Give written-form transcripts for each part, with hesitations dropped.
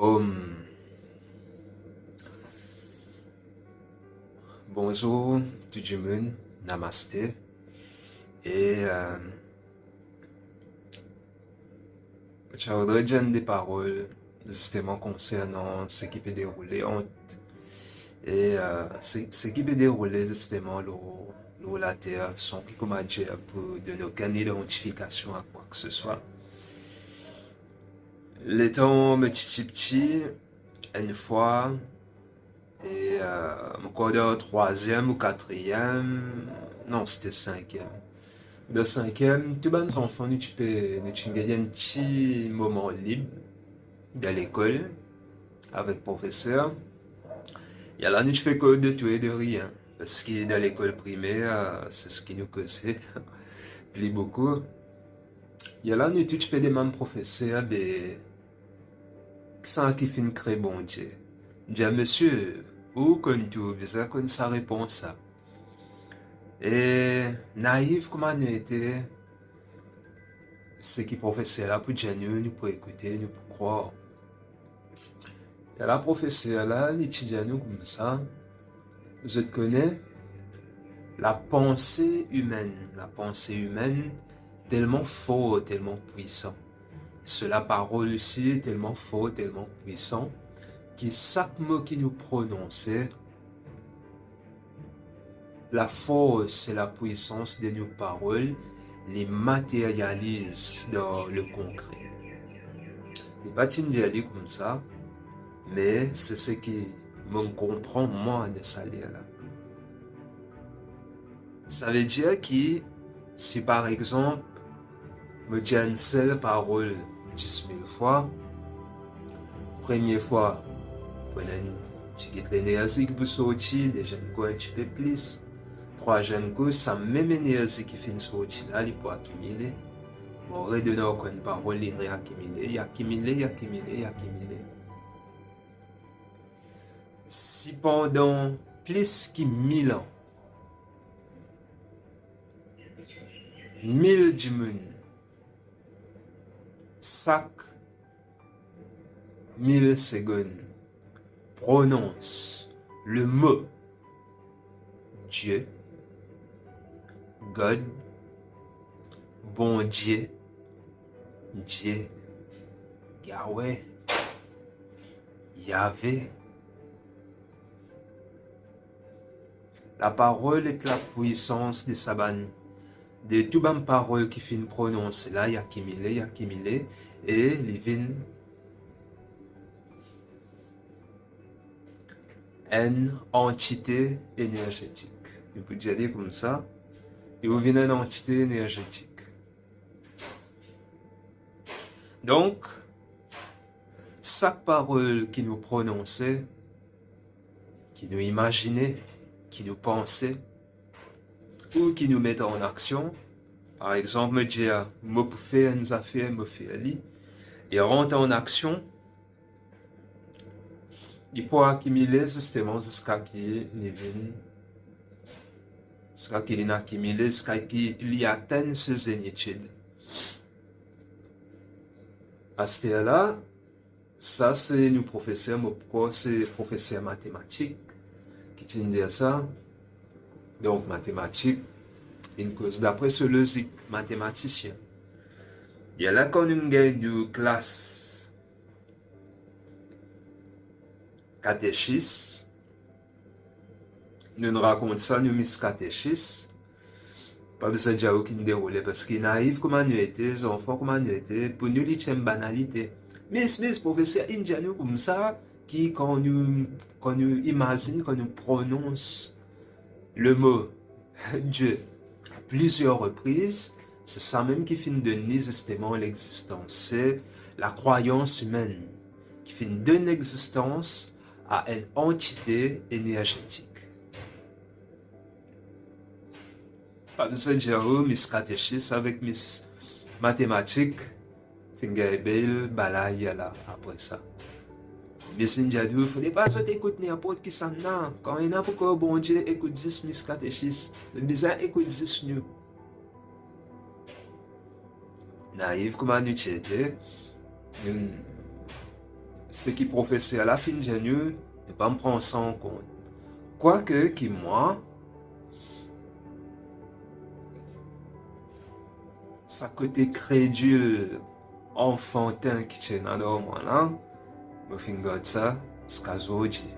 Om. Bonjour tout le monde, namasté. Et je voudrais dire des paroles justement concernant ce qui peut dérouler et ce qui peut dérouler justement la Terre sans qui comment dire pour donner aucune identification à quoi que ce soit. Les temps petit, une fois, et encore de troisième ou quatrième, non, c'était cinquième. De cinquième, tous les enfants, nous gagner un petit moment libre de l'école avec le professeur. Et là, nous peux que de tout et de rien. Parce que dans l'école primaire, c'est ce qui nous causait plus beaucoup. Et là, nous peux des mêmes professeurs, qui fait une très bon Dieu. Dire, monsieur, où qu'on tout, ça qu'on sa réponse à. Et naïf comme nous était, ce qui professeur là pour dire nous pour écouter, nous pour croire. Et la professeur là, l'étudiant nous comme ça, je te connais, la pensée humaine tellement forte, tellement puissante. C'est la parole aussi tellement forte, tellement puissante, que chaque mot qui nous prononçait, la force et la puissance de nos paroles les matérialisent dans le concret. Les pas dire comme ça, mais c'est ce qui me comprend moi de ça là. Ça veut dire que si par exemple, me dis une seule parole 10 000 fois, première fois, pendant une petite l'énergie qui peut sortir, déjà un petit peu plus. Troisième coup, ça même énergie qui fait une sortie là, il peut accumuler. Bon, redonner une parole, il réaccumuler, accumuler. Si pendant plus que 1000 ans, 1000 du monde, chaque 1000 secondes, prononce le mot Dieu, God, bon Dieu, Dieu, Yahweh, Yahvé. La parole est la puissance de Saban. De toutes les paroles qui finissent prononcer là, il y a accumulé, et il vient une entité énergétique. On peut dire comme ça, il vous vient une entité énergétique. Donc, chaque parole qui nous prononçait, qui nous imaginait, qui nous pensait, ou qui nous met en action, par exemple, me dire, je peux faire une affaire, je peux faire li, et rentre en action, il peut accumuler justement jusqu'à qu'il accumule, jusqu'à qu'il atteigne ce zénitude. À ce là, ça c'est nos professeurs, pourquoi c'est professeur mathématique qui tient dire ça. Donc mathématiques, une cause d'après ce logique mathématicien. Il y a là quand on gagne de classe catéchisme, nous raconte ça, nous mis catéchisme, pas besoin de dire aucune déroulé parce qu'il naïf comme nous était, les enfants comme nous était, pour nous il une banalité. Mais professeur indien comme ça, qui quand nous imagine, quand nous prononce le mot Dieu à plusieurs reprises, c'est ça même qui finit de donner justement l'existence. C'est la croyance humaine qui finit de donner existence à une entité énergétique. Pas besoin de dire, Miss catéchisme avec Miss mathématiques, Fingerbel, Balaya là, après ça. Miss Indiadou, il ne faudrait pas écouter n'importe qui ça, non. Quand il y a pour bon Dieu, écoute 10 Miss catéchisme, le bizarre écoute 10 nous. Naïf, comment nous t'aider, ce qui professeur à la fin de l'année, ne pas me prendre ça en compte. Quoique, qui moi, ça côté crédule, enfantin qui tient dans moi là, me fin de ça, ce cas aujourd'hui.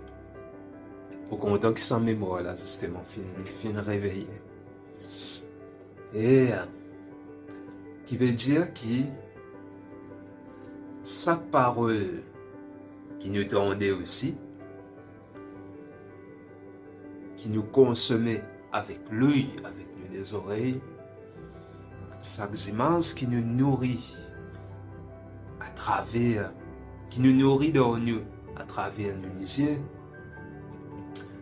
Pour content qu'il s'en mémoire là, c'était mon fin réveillé. Et qui veut dire que sa parole qui nous tendait aussi, qui nous consommait avec l'œil, avec les oreilles, sa image qui nous nourrit à travers, qui nous nourrit dans nous à travers nos yeux,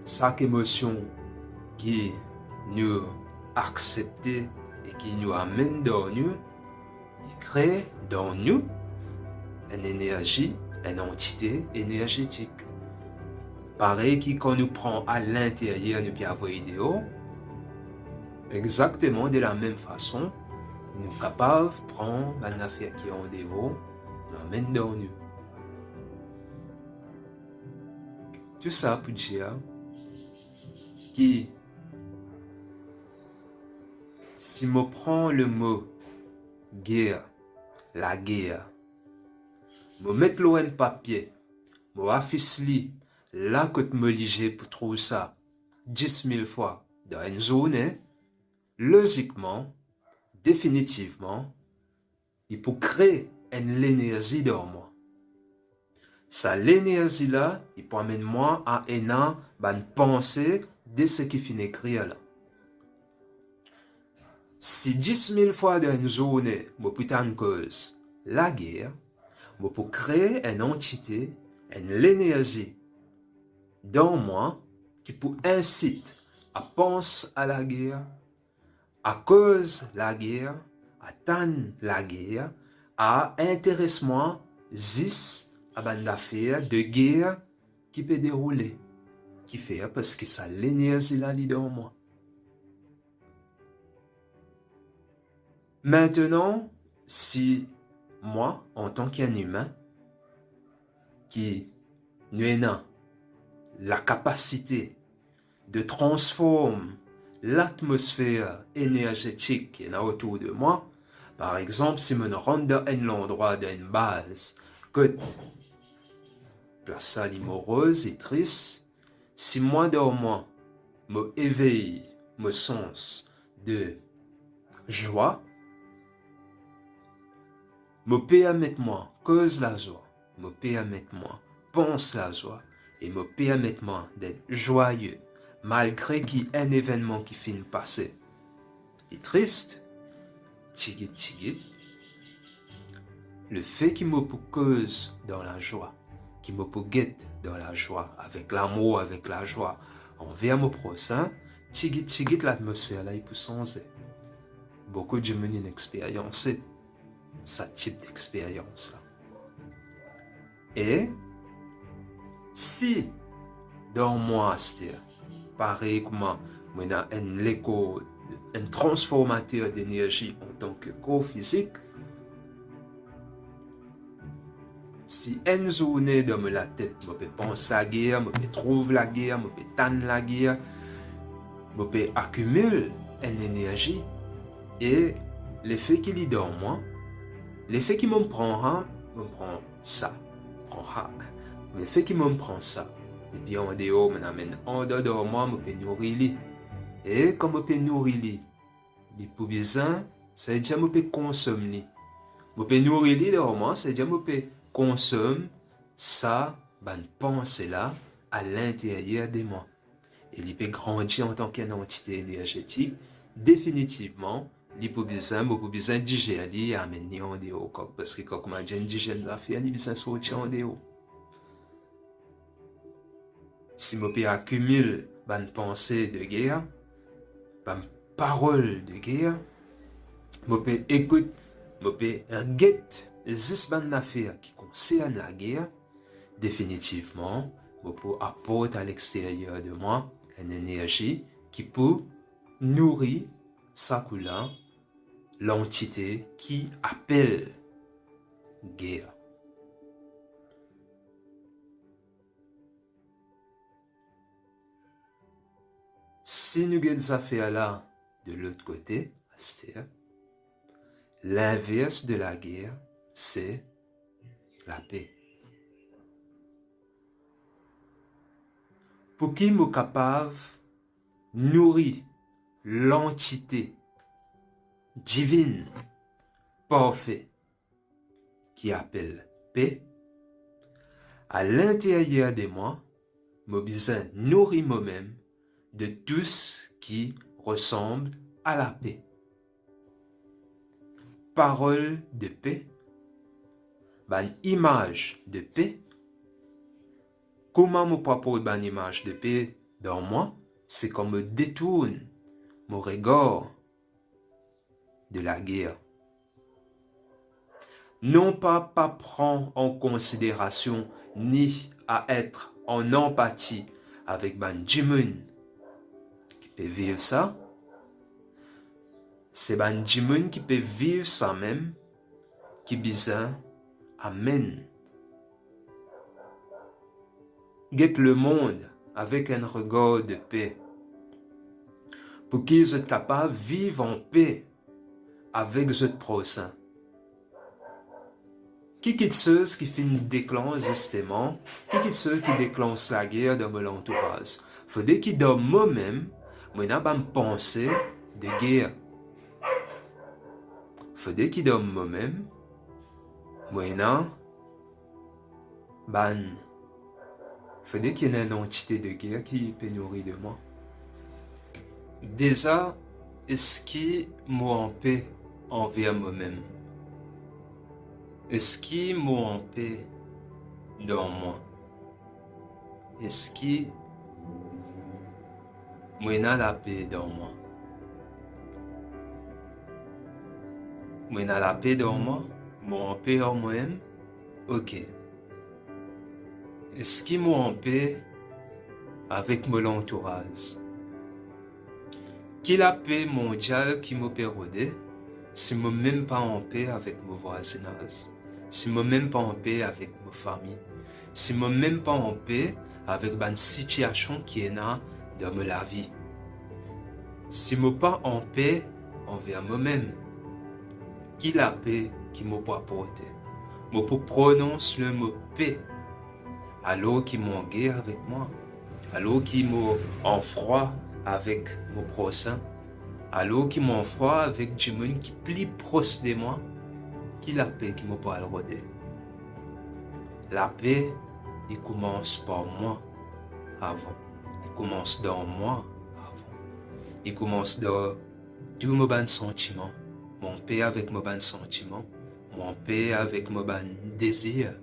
chaque émotion qui nous accepte et qui nous amène dans nous, il crée dans nous une énergie, une entité énergétique. Pareil que quand nous prenons à l'intérieur, nous pouvons avoir une idéal, exactement de la même façon, nous sommes capables de prendre une affaire qui est en dévot, nous amène dans nous. Tout ça pour dire que si je prends le mot guerre, la guerre, je mets le en papier, je affiche là que je me lis pour trouver ça 10 000 fois dans une journée, logiquement, définitivement, il peut créer une énergie dans moi. Ça, l'énergie là, il peut amener moi à une pensée de ce qui finit écrire là. Si 10 000 fois dans une journée, je peux une cause, la guerre, je peux créer une entité, une énergie dans moi qui peut inciter à penser à la guerre, à cause la guerre, à tendre la guerre, à intéresser-moi à une affaire de guerre qui peut dérouler, qui fait parce que ça l'énergie là dans moi. Maintenant, si moi, en tant qu'un humain, qui n'a la capacité de transformer l'atmosphère énergétique qui est autour de moi, par exemple, si je rentre dans un endroit, dans une base, que place amoureuse et triste, si moi dans moi, me éveille, me sens de joie, me permettre moi cause la joie, me permettre moi pense la joie et me permettre moi d'être joyeux malgré qu'il y ait un événement qui finit de passer. Et triste, tigit, le fait qu'il me cause dans la joie, qu'il me guette dans la joie, avec l'amour, avec la joie envers mon prochain, tigit l'atmosphère là il peut changer. Beaucoup de gens ont expérimenté ce type d'expérience là. Et si dans moi c'est pareil comme moi un transformateur d'énergie en tant que corps physique, si une journée dans la tête, je peux penser à la guerre, je peux trouver la guerre, je peux tendre la guerre, je peux accumuler une énergie et l'effet qu'il y a dans moi, l'effet qui me prend ça. L'effet qui me prend ça. Et puis en dehors, je m'amène en dehors de moi, je peux nourrir. Et comme je peux nourrir, il peut besoin, c'est-à-dire que je peux consommer. Je peux nourrir dans moi, c'est-à-dire que je peux consommer ça, bonne pensée là, à l'intérieur de moi. Et il peut grandir en tant qu'entité énergétique, définitivement. Il peut besoin digérer et amener en dehors. Parce que quand on digère la faire, il besoin sortir en dehors. Si je peux accumuler une pensée de guerre, une parole de guerre, je peux écouter, je peux regarder une affaire qui concerne la guerre, définitivement, je peux apporter à l'extérieur de moi une énergie qui peut nourrir ça couleur, l'entité qui appelle guerre. si nous avons ça fait là, de l'autre côté, c'est-à-dire, l'inverse de la guerre, c'est la paix. Pour qui nous capable nourrir l'entité divine, parfaite, qui appelle paix, à l'intérieur de moi, je besoin nourrir moi-même de tout ce qui ressemble à la paix. Parole de paix, une image de paix. Comment je propose une image de paix dans moi? C'est comme je détourne mon regard de la guerre. Non pas prendre en considération ni à être en empathie avec ban Jimoun qui peut vivre ça. C'est ban Jimoun qui peut vivre ça même, qui besoin amen. Guette le monde avec un regard de paix. Pour qu'ils soient capables de vivre en paix avec ce prochain. Qui est ceux qui déclenchent justement, qui est ceux qui déclenchent la guerre dans mon entourage? Faudrait qu'il dans moi-même, moi n'a pas une pensée de guerre. Faudrait qu'il dans moi-même, moi n'a ban. Faudrait qu'il y ait une entité de guerre qui peut nourrir de moi. Déjà, est-ce qu'il moi en paix envers moi-même? Est-ce qu'il m'a en paix dans moi? Est-ce qu'il m'a la paix dans moi? M'a la paix dans moi? M'a en paix en moi-même? Ok. Est-ce qu'il m'a en paix avec mon entourage? Qui la paix mondiale qui m'a pérodé si je ne suis même pas en paix avec mon voisinage? Si je ne suis même pas en paix avec ma famille, si je ne suis même pas en paix avec une situation qui est là dans ma vie, si je ne suis pas en paix envers moi-même, qui la paix qui m'a apporté? Je peux prononcer le mot paix, alors qui m'a en guerre avec moi, alors qui m'a en froid avec mon prochain, alors qui m'a en froid avec du monde qui plie proche de moi. Qui la paix qui me parle rodé? La paix, il commence par moi avant. Il commence dans moi avant. Il commence dans tous mes bons sentiments. Mon paix avec mes bons sentiments. Mon paix avec mes bons désirs.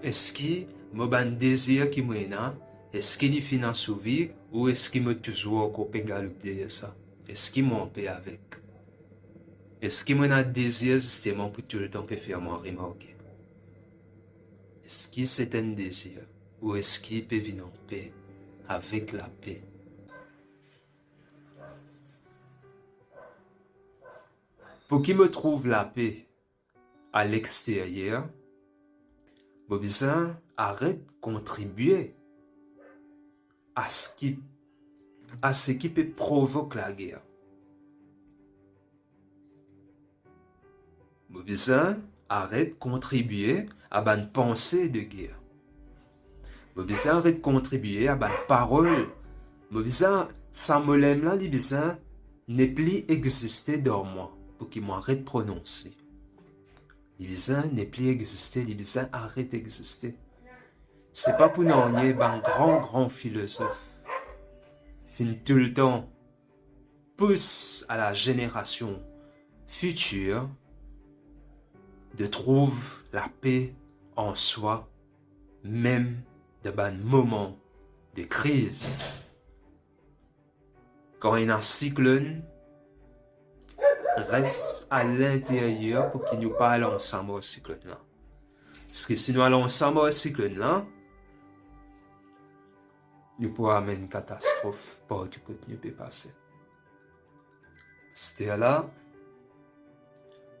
Est-ce que mes bons désirs qui me là, est-ce qu'il finit à survivre ou est-ce qu'il me toujours encore galoper ça? Est-ce qu'il m'en paix avec? Est-ce qu'il m'a un désir justement pour tout le temps peut faire moi remarquer? Est-ce que c'est un désir ou est-ce qu'il peut venir en paix avec la paix? Pour qu'il me trouve la paix à l'extérieur, j'ai besoin arrête de contribuer à ce qui peut provoquer la guerre. J'ai besoin arrête de contribuer à une pensée de guerre. J'ai besoin arrête de contribuer à une parole. J'ai besoin, ça me l'aime là, j'ai besoin n'est plus exister dans moi pour qu'il m'arrête de prononcer. J'ai besoin n'est plus exister, j'ai besoin arrête d'exister. C'est pas pour nous un grand philosophe. Fin tout le temps pousse à la génération future de trouver la paix en soi, même dans un moment de crise. Quand il y a un cyclone, reste à l'intérieur pour qu'il nous parle ensemble au cyclone-là. Parce que si nous allons ensemble au cyclone-là, nous pourrons amener une catastrophe par du côté nous peut passer. C'est là,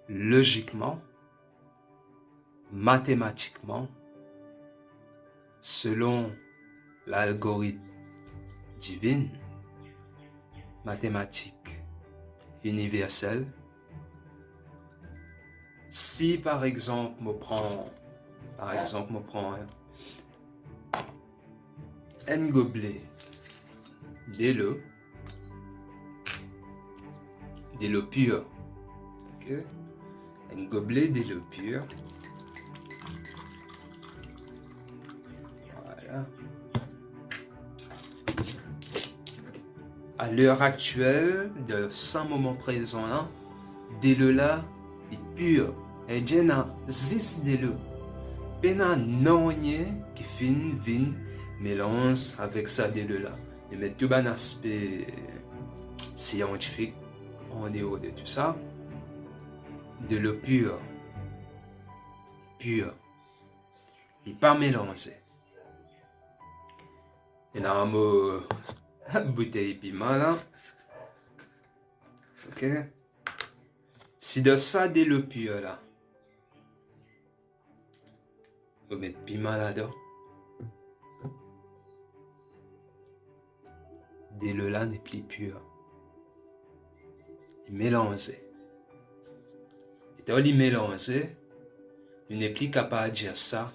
logiquement, mathématiquement, selon l'algorithme divin, mathématique universelle. Si par exemple, je prends un gobelet de l'eau pure, ok? Un gobelet de l'eau pure, voilà. À l'heure actuelle, de ce moment présent là, de l'eau là est pure. Et j'ai un zis de l'eau. Pena non qui fin vin mélange avec ça de l'eau là. Et mettre tout un aspect scientifique en dehors de tout ça. De l'eau pure. Pure. Il n'est pas mélangé. Et dans un mot bouteille piment là. Ok. Si de ça de l'eau pure là. On met piment là-dedans. De l'eau là n'est plus pure. Il est mélangé. Et dans le mélangé, il n'est plus capable de dire ça,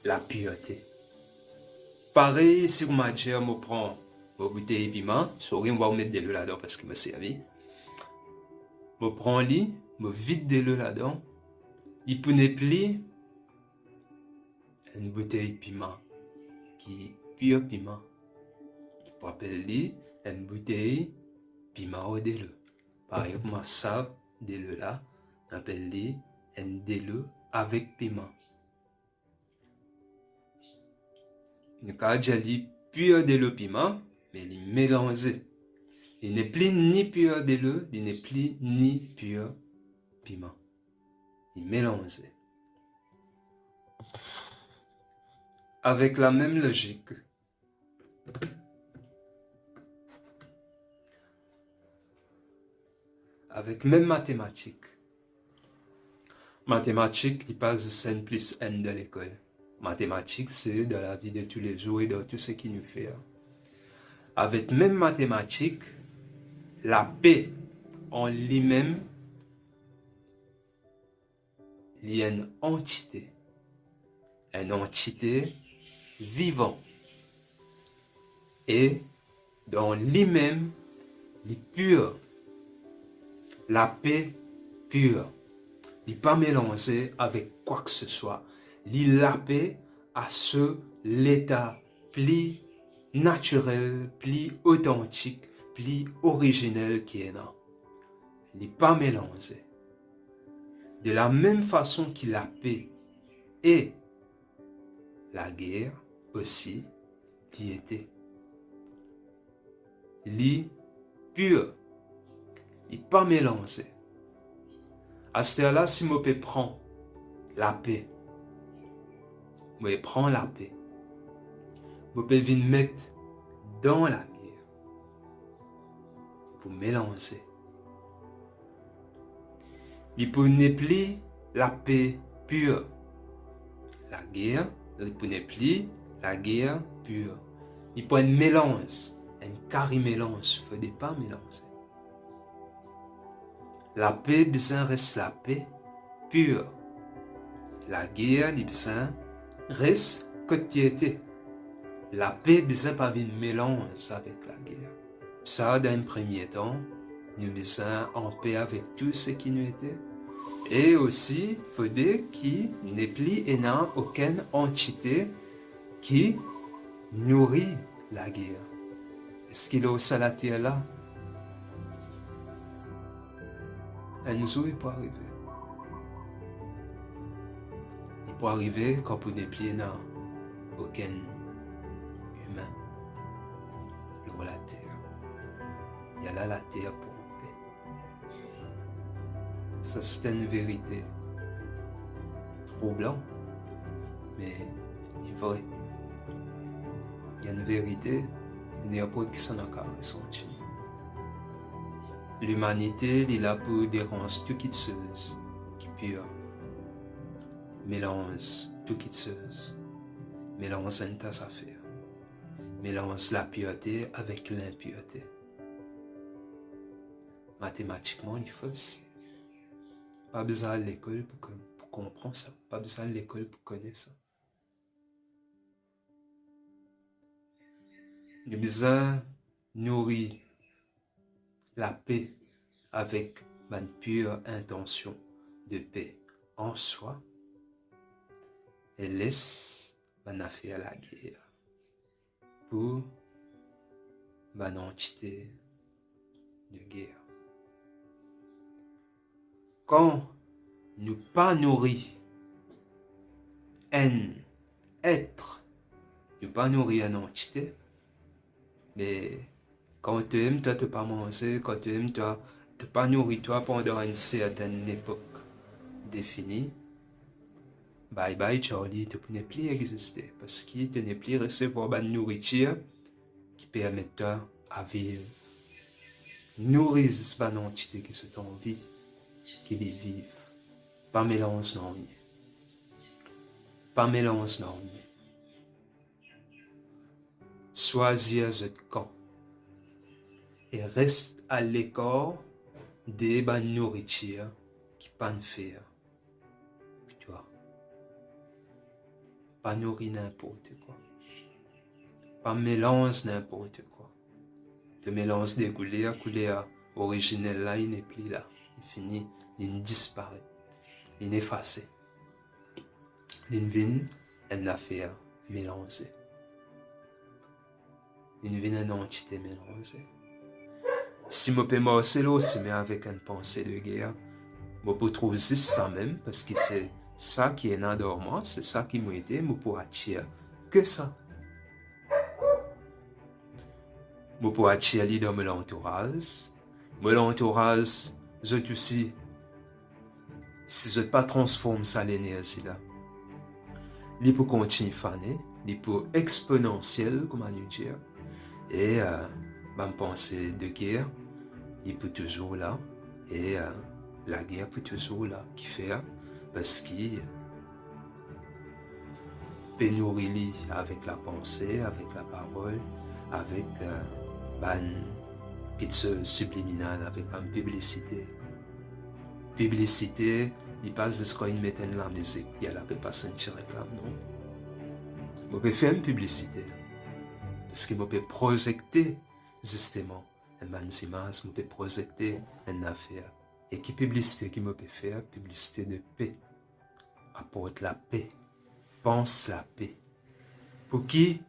la pureté. Pareil, si vous m'avez dit, je prends ma bouteille de piment, on va mettre de l'eau là-dedans parce que je me servi. Je prends lit, je vide de l'eau là-dedans. Il ne peut plus une bouteille de piment qui est pure piment. On appelle une bouteille de piment au de l'eau. Par exemple, ma save de l'eau là, on appelle une de l'eau avec piment. Le cas déjà pur de l'eau piment, mais il est mélangé. Il n'est plus ni pur de l'eau, il n'est plus ni pur piment. Il est mélangé. Avec la même logique, avec même mathématiques. Mathématiques, il passe n plus n de l'école. Mathématiques, c'est dans la vie de tous les jours et dans tout ce qui nous fait. Avec même mathématiques, la paix en lui-même, il y a une entité vivante. Et dans lui-même, il est pur. La paix pure. Il n'est pas mélangé avec quoi que ce soit. Il la paix à l'état plus naturel, plus authentique, plus originel qui est là. Il n'est pas mélangé. De la même façon qu'il la paix et la guerre aussi qui était. Il pur. Il n'est pas mélangé. À ce là si je peux prendre la paix, je prends la paix. Je peux venir mettre dans la guerre pour mélanger. Il peut ne plus la paix pure. La guerre, il peut ne plus la guerre pure. Il peut un mélange, un carré mélange, il ne faut pas mélanger. La paix, besoin reste la paix pure. La guerre, besoin reste quotidien. La paix, besoin pas une mélange avec la guerre. Ça, dans un premier temps, nous besoin en paix avec tout ce qui nous était. Et aussi, il faudrait qu'il n'ait plus aucune entité qui nourrit la guerre. Est-ce qu'il est au salatier là? Un jour, il peut arriver. Il peut arriver quand vous n'êtes plus aucun humain. Le la terre. Il y a là la terre pour en paix. Ça, c'est une vérité. Troublant, mais vrai. Il y a une vérité, il n'y a pas qui s'en a qu'à ressentir. L'humanité est là pour déranger tout qui chose, qui pure. Mélange tout qui chose. Mélange une tasse à faire. Mélange la pureté avec l'impureté. mathématiquement, il faut. Pas besoin de l'école pour comprendre ça. Pas besoin de l'école pour connaître ça. Il y a besoin de nourrir la paix avec une pure intention de paix en soi et laisse une affaire la guerre pour une entité de guerre. Quand nous pas nourrir un être, nous pas nourrir une entité, mais quand tu aimes, toi, tu pas manger, quand tu aimes, toi, tu pas nourrir toi pendant une certaine époque définie, bye bye Charlie, tu ne peux plus exister parce que tu ne peux plus recevoir une nourriture qui permet toi à vivre. Nourrir cette entité qui se en vie, qui les vivent. Pas mélange non rien. Pas mélange non rien. Choisir ce camp et reste à l'écart des bonnes nourritures qui pas de faire. Tu vois. Pas nourrir n'importe quoi. Pas mélange n'importe quoi. Le mélange des couleurs originelles là, il n'est plus là. Il finit, il disparaît. Il est effacé. Il vient une affaire mélangée. Il vient une entité mélangée. Si je peux marcher aussi, mais avec une pensée de guerre, je peux trouver ça même, parce que c'est ça qui est dans moi, c'est ça qui m'a aidé, je peux attirer que ça. Je peux attirer dans mon entourage. Mon entourage, je aussi, si je ne pas transforme ça l'énergie là, il peut continuer à faner, il peut exponentiel, comment nous dire, et ma pensée de guerre, il peut toujours là, et la guerre peut toujours là, qui fait, parce qu'il peut nourrir avec la pensée, avec la parole, avec une petite subliminale, avec une publicité. Publicité, il passe de ce qu'on met une lame de zip, il ne peut pas sentir réclame, non. Je peux faire une publicité, parce que je peux projeter justement une image, je peux projeter une affaire. Et qui publicité qui me peut faire? Publicité de paix. Apporte la paix. Pense la paix. Pour qui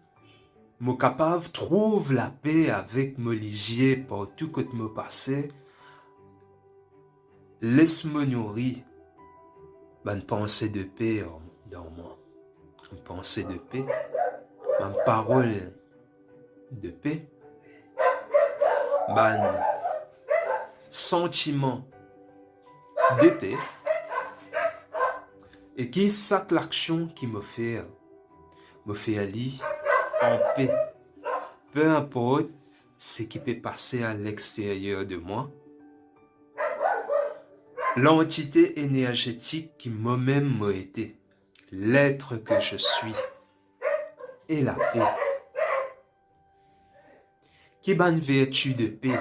je capable trouve la paix avec mon ligier partout que je me passais. Laisse-moi nourrir une pensée de paix dans moi. Une pensée de paix. Une parole de paix. Un sentiment de paix. Et qui est l'action qui me fait aller en paix. Peu importe ce qui peut passer à l'extérieur de moi. L'entité énergétique qui moi-même m'a été. L'être que je suis. Et la paix. Qui est une vertu de paix.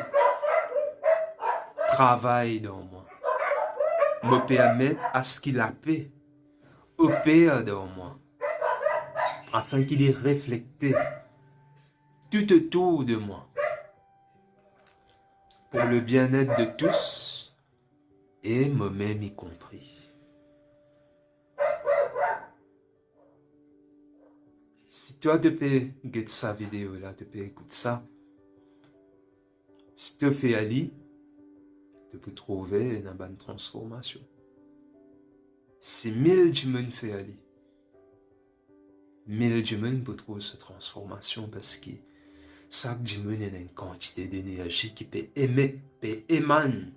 Travaille dans moi. Me permettre à ce qu'il la paix opère dans moi. Afin qu'il est reflété tout autour de moi. Pour le bien-être de tous et moi-même y compris. Si toi tu peux regarder sa vidéo là, tu peux écouter ça. Si tu fais aller, tu peux trouver une bonne transformation. Si 1000 humains fait aller, 1000 humains pour trouver cette transformation parce que chaque humain a une quantité d'énergie qui peut émettre, peut émaner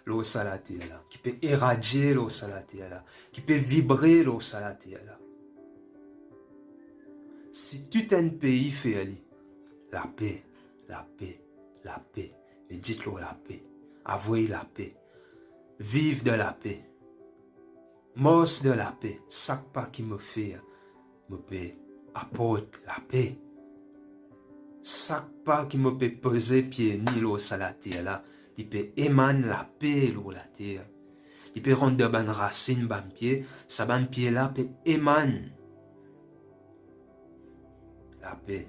l'eau salatée là, qui peut irradier l'eau salatée là, qui peut vibrer l'eau salatée là. Si tout un pays fait aller, la paix, la paix, la paix, et dites-le la paix, avouez la paix, vive de la paix, mors de la paix, chaque pas qui me fait, me peut apporte la paix. Chaque pas qui me peut poser pied ni l'eau salatée là, il peut émaner la paix sur la terre. Il peut rendre de bonnes racines, ban pied, ça ban pied là peut émaner la paix.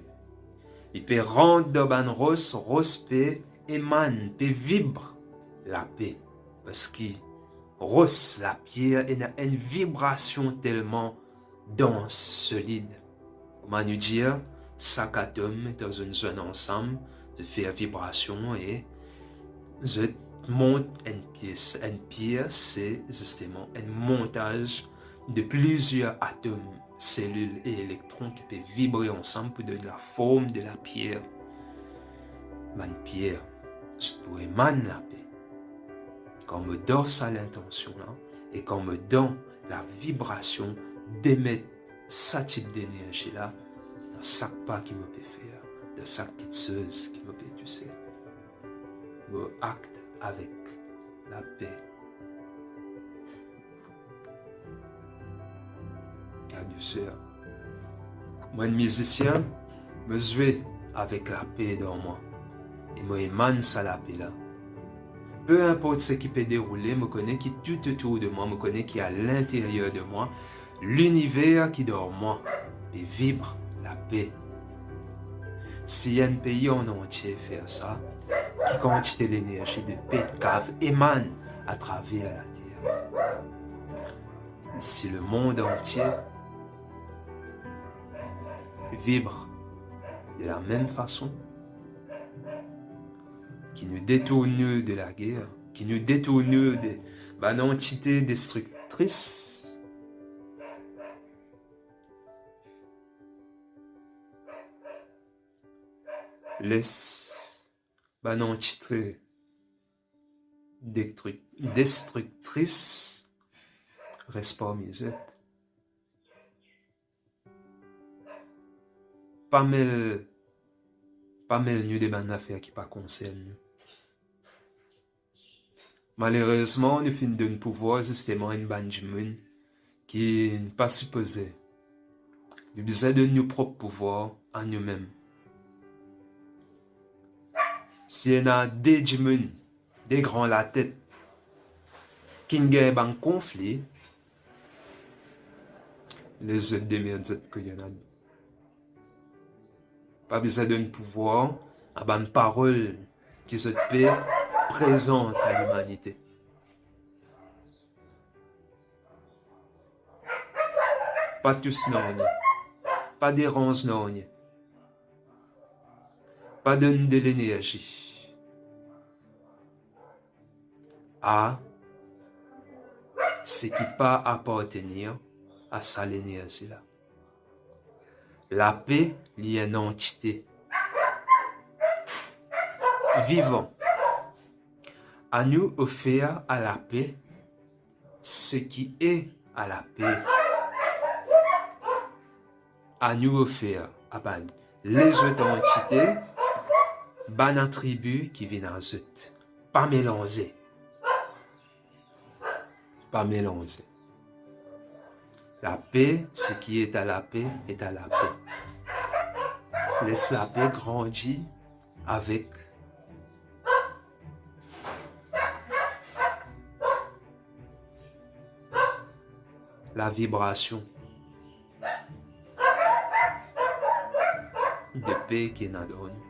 Il peut rendre de bonnes rose peut émane, peut vibre la paix. Parce que rose, la pierre, a une vibration tellement dense, solide. Comment nous dire, chaque atome est dans une zone ensemble, de faire vibration et je monte une pièce. Une pierre, c'est justement un montage de plusieurs atomes, cellules et électrons qui peuvent vibrer ensemble pour donner la forme de la pierre. Une pierre, je pourrais émaner la paix. Quand on me donne ça l'intention là, et quand on me donne la vibration d'émettre ce type d'énergie là, dans chaque pas qui me peut faire, dans chaque petite chose qui me peut toucher, je acte avec la paix. La douceur. Moi, un musicien, me joue avec la paix dans moi. Et moi, émane ça la paix là. Peu importe ce qui peut dérouler, me connais qui est tout autour de moi, me connais qui est à l'intérieur de moi, l'univers qui dort moi, et vibre la paix. Si un pays en entier fait ça, qui quantité l'énergie de paix de cave émane à travers la terre. Si le monde entier vibre de la même façon, qui nous détourne de la guerre, qui nous détourne de l'entité destructrice, laisse l'entité destructrice reste parmi eux. Pas mal nous des bonnes affaires qui pas concernent nous. Malheureusement, nous finissons de pouvoir justement une bande de monde qui n'est pas supposé. Nous besoin de nos propres pouvoirs en nous-mêmes. Si y a des gens, des grands la tête, qui ont un conflit, les autres démerdent que y en a. Pas besoin d'un pouvoir, à une parole qui se peut présente à l'humanité. Pas tous non, pas dérange non, pas donne de l'énergie à ce qui pas appartenir à ça l'énergie là. La paix liée à une entité vivant. À nous offrir à la paix ce qui est à la paix. À nous offrir à les autres entités, ban attributs qui viennent à eux. Pas mélanger. Pas mélanger. La paix, ce qui est à la paix, est à la paix. Laisse la paix grandir avec la vibration de paix qui est dans nous.